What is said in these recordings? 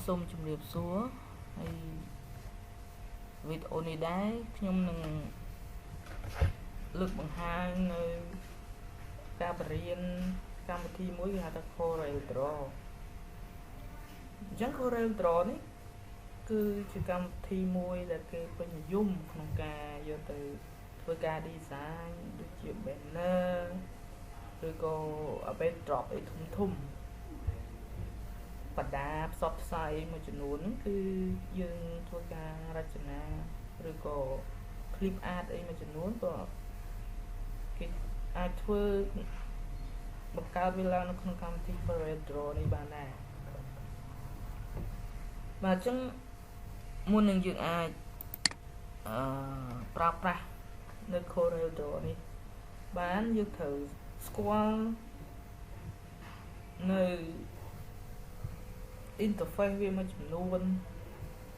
សូមជម្រាបសួរហើយវីដេអូនេះដែរខ្ញុំនឹងលើកបង្ហាញនៅការបរៀនកម្មវិធីមួយគេហៅថា CorelDRAW អញ្ចឹង CorelDRAW នេះគឺជាកម្មវិធីមួយដែលគេពេញនិយមក្នុងការយកទៅធ្វើការ design ដូចជា banner ឬក៏ backdrop អីធំបដាផ្សព្វផ្សាយមួយចំនួនហ្នឹងគឺយើងធ្វើការរចនាឬក៏ clip art អីមួយចំនួនក៏គេអាចធ្វើបង្កើតវាឡើងនៅក្នុងកម្មវិធី CorelDRAW នេះបានដែរបាទអញ្ចឹងមុននឹងយើងអាចប្រើប្រាស់នៅ CorelDRAW នេះបានយើងត្រូវស្គាល់នៅ interface វាមួយចំនួន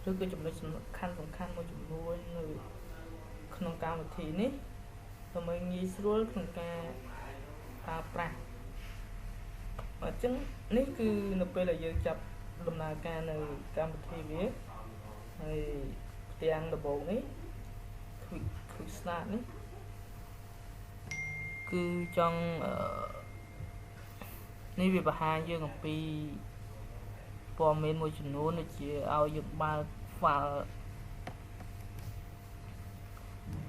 ឬក៏ចំណុចសំខាន់មួយចំនួននៅក្នុងកម្មវិធីនេះដើម្បីងាយស្រួលក្នុងការប្រើប្រាស់អញ្ចឹងនេះគឺនៅពេលដែលយើងចាប់ដំណើរការនៅកម្មវិធីវាហើយផ្ទាំងដំបូងនេះ quick start នេះគឺចង់នេះវាបង្ហាញយើងអំពីព័ត៌មានមួយចំនួនដូចជាឲ្យយើងបើក file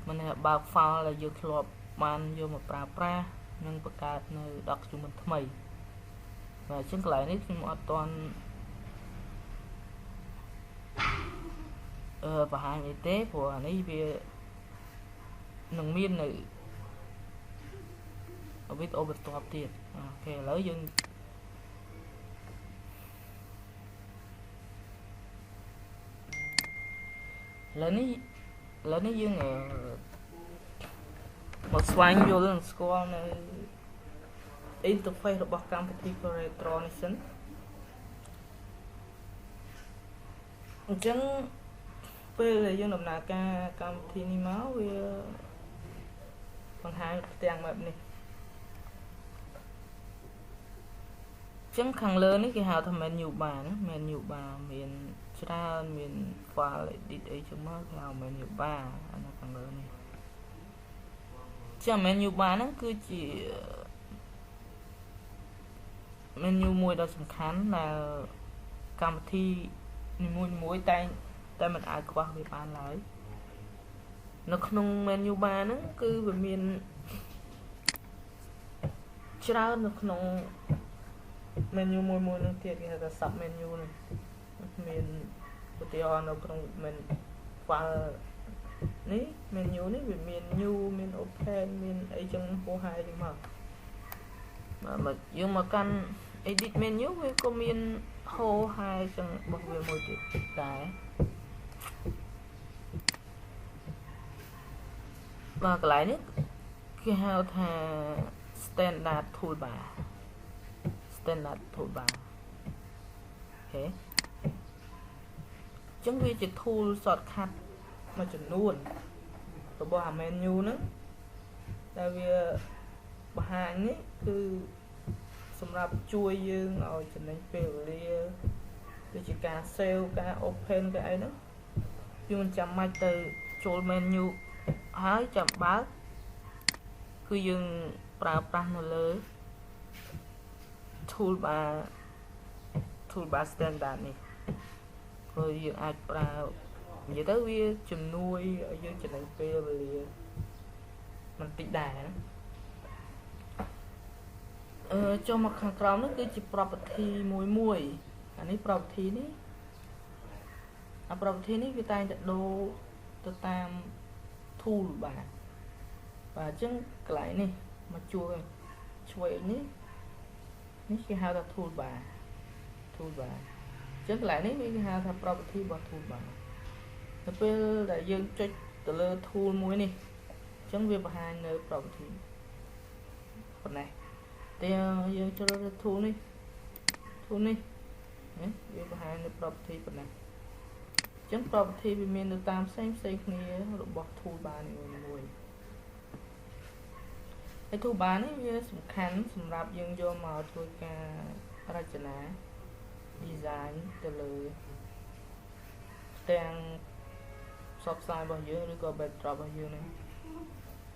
មិនថាបើក file ដែលយើងធ្លាប់បានយកមកប្រើប្រាស់និងបង្កើតនៅ document ថ្មីបាទអញ្ចឹងកន្លែងនេះខ្ញុំអត់ទាន់បង្ហាញអីទេព្រោះអានេះវានឹងមាននៅវីដេអូបន្ទាប់ទៀតអូខេឥឡូវយើងឥឡូវនេះយើងមកស្វែងយល់និងស្គាល់នៅ interface របស់កម្មវិធី CorelDRAW នេះសិនអញ្ចឹងពេលដែលយើងដំណើរការកម្មវិធីនេះមកវាបង្ហាញផ្ទាំងបែបនេះអញ្ចឹងខាងលើនេះគេហៅថា menu bar ណា menu bar មានច្រើនមាន file edit អីចឹងមកគេហៅ menu bar អានៅខាងលើនេះចឹង menu bar ហ្នឹងគឺជា menu មួយដ៏សំខាន់ដែលកម្មវិធីនីមួយៗតែមិនអាចខ្វះវាបានឡើយនៅក្នុង menu bar ហ្នឹងគឺវាមានច្រើននៅក្នុង menu មួយហ្នឹងទៀតគេហៅថា sub menu ហ្នឹងមានឧទាហរណ៍នៅក្នុង file នេះ menu នេះវាមាន new មាន open មានអីចឹងហោះហើយចឹងមកបាទយើងមកកាន់ edit menu វាក៏មានហោហើយចឹងរបស់វាមួយទៀតដែរបាទកន្លែងនេះគេហៅថា standard toolbar អូខេចឹងវាជា tool shortcut មួយចំនួនរបស់អា menu ហ្នឹងដែលវាបង្ហាញនេះគឺសម្រាប់ជួយយើងឲ្យចំណេញពេលវេលាដូចជាការ save ការ open cáiអីហ្នឹងយើងមិនចាំបាច់ទៅចូល menu ហើយចាំបើកគឺយើងប្រើប្រាស់នៅលើ toolbar standard នេះព្រោះយើងអាចប្រើនិយាយទៅវាជំនួយឲ្យយើងចំណេញពេលវេលាបន្តិចដែរណាចុះមកខាងក្រោមនោះគឺជា property មួយអានេះ property នេះអា property នេះវាតែងតែដូរទៅតាម tool បាទអញ្ចឹងកន្លែងនេះមកជួរឆ្វេងនេះគេហៅថា toolbar អញ្ចឹងកន្លែងនេះគេហៅថា property របស់ toolbar ទៅពេលដែលយើងចុចទៅលើ tool មួយនេះអញ្ចឹងវាបង្ហាញនៅ property ប៉ុណ្ណេះតែយើងចូលទៅ tool នេះវាបង្ហាញនៅ property ប៉ុណ្ណេះអញ្ចឹង property វាមាននៅតាមផ្សេងគ្នារបស់ toolbar នីមួយហើយ toolbar នេះវាសំខាន់សម្រាប់យើងយកមកធ្វើការរចនា design ទៅលើទាំងសបផ្សាយរបស់យើងឬក៏ backdrop របស់យើងហ្នឹង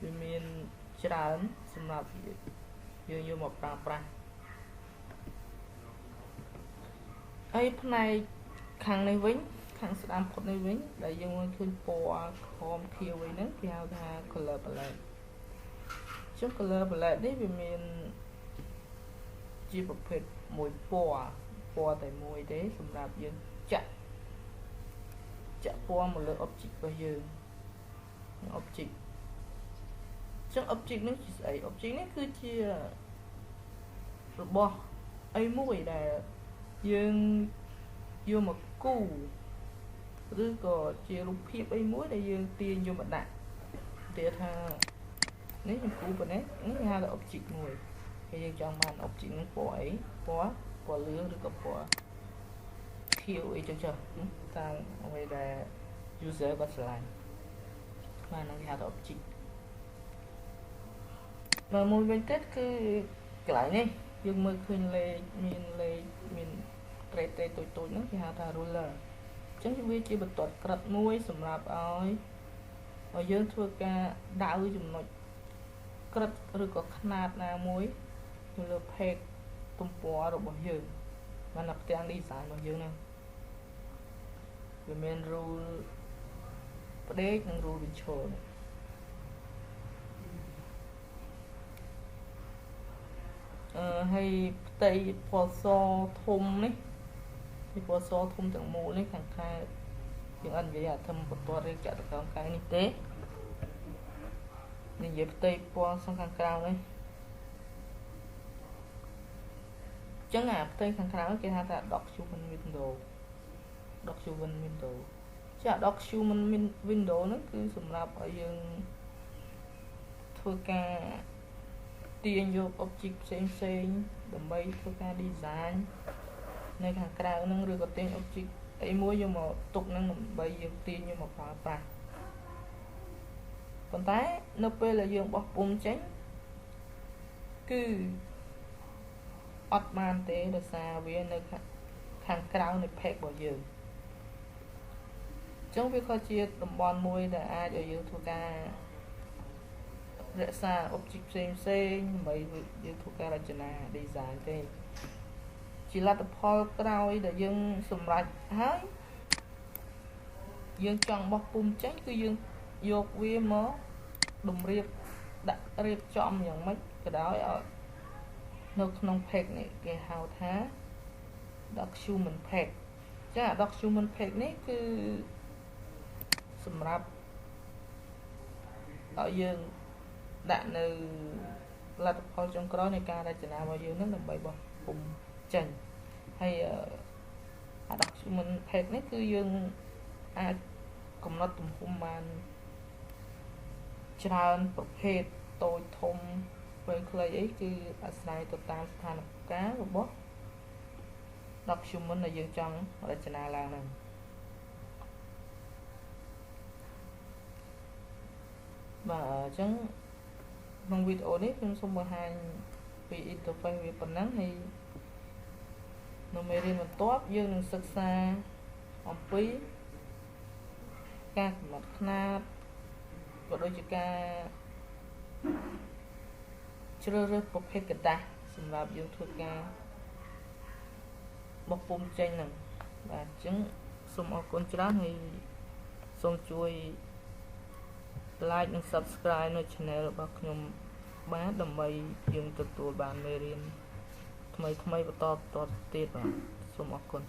វាមានច្រើនសម្រាប់យើងយកមកប្រើប្រាស់ហើយផ្នែកខាងនេះវិញខាងស្ដាំផុតនេះវិញដែលយើងមើលឃើញពណ៌ខមខៀវវិញហ្នឹងគេហៅថា color palette ចឹង color palette នេះវាមានជាប្រភេទមួយពណ៌តែមួយទេសម្រាប់យើងចាក់ពណ៌មកលើ object របស់យើង object ចឹង object នេះជាស្អី object នេះគឺជារបស់អីមួយដែលយើងយកមកគូរឬក៏ជារូបភាពអីមួយដែលយើងទាញយកមកដាក់និយាយថានេះខ្ញុំគូប៉ុណ្ណេះនេះគេហៅថា object មួយហើយយើងចង់បាន object នេះពណ៌អីពណ៌លឿងឬក៏ពណ៌ខៀវអីចឹងតាមអ្វីដែល user គាត់ឆ្លាញ់បានគេហៅថា object ហើយមួយវិញទៀតគឺកន្លែងនេះយើងមើលឃើញលេខមាន crate តូចហ្នឹងគេហៅថា ruler អញ្ចឹងវាជាបន្ទាត់ក្រិតមួយសម្រាប់ឲ្យយើងធ្វើការដៅចំណុចក្រិតឬក៏ຂ្នាតណាមួយទៅលើ page ទំព័ររបស់យើងបានតែផ្ទាំង design របស់យើងហ្នឹងវាមាន rule ផ្ដេកនិង rule វិឈរហើយផ្ទៃពណ៌សធំនេះពីពណ៌សធំទាំងមូលនេះខាងខែយើងអត់និយាយអាធំបន្ទាត់រៀបចាក់ទៅក្រោមកាយនេះទេនិយាយផ្ទៃពណ៌សខាងក្រៅនេះចឹងអាផ្ទៃខាងក្រៅគេហៅថា document window ចា document window ហ្នឹងគឺសម្រាប់ឲ្យយើងធ្វើការទាញយក object ផ្សេងដើម្បីធ្វើការ design នៅខាងក្រៅហ្នឹងឬក៏ទាញ object អីមួយយកមកទុកហ្នឹងដើម្បីយើងទាញយកមកប្រើប្រាស់ប៉ុន្តែនៅពេលដែលយើងបោះពុម្ពចេញគឺអត់បានទេដោយសារវានៅខាងក្រៅនៃ page របស់យើងអញ្ចឹងវាក៏ជាតំបន់មួយដែលអាចឲ្យយើងធ្វើការរក្សា object ផ្សេងដើម្បីយើងធ្វើការរចនា design ទេជាលទ្ធផលក្រោយដែលយើងសម្រេចហើយយើងចង់បោះពុម្ពចេញគឺយើងយកវាមកតម្រៀបដាក់រៀបចំយ៉ាងម៉េចក៏ដោយឲ្យនៅក្នុង page នេះគេហៅថា document page ចា document page នេះគឺសម្រាប់ឲ្យយើងដាក់នៅលទ្ធផលចុងក្រោយនៃការរចនារបស់យើងនឹងដើម្បីបោះពុម្ពចេញហើយអា document page នេះគឺយើងអាចកំណត់ទំហំបានច្រើនប្រភេទតូចធំវែងខ្លីអីគឺអាស្រ័យទៅតាមស្ថានភាពរបស់ document ដែលយើងចង់រចនាឡើងហ្នឹងបាទអញ្ចឹងក្នុងវីដេអូនេះខ្ញុំសូមបង្ហាញពី interface វាប៉ុណ្ណឹងហើយនៅមេរៀនបន្ទាប់យើងនឹងសិក្សាអំពីការកំណត់ຂ្នាតក៏ដូចជាការជ្រើសរើសប្រភេទกระดาษសម្រាប់យើងធ្វើការបោះពុម្ពចេញហ្នឹងបាទអញ្ចឹងសូមអរគុណច្រើនហើយសូមជួយ like និង subscribe នៅ channel របស់ខ្ញុំបាទដើម្បីយើងទទួលបានមេរៀនថ្មីៗបន្តទៀតបាទសូមអរគុណ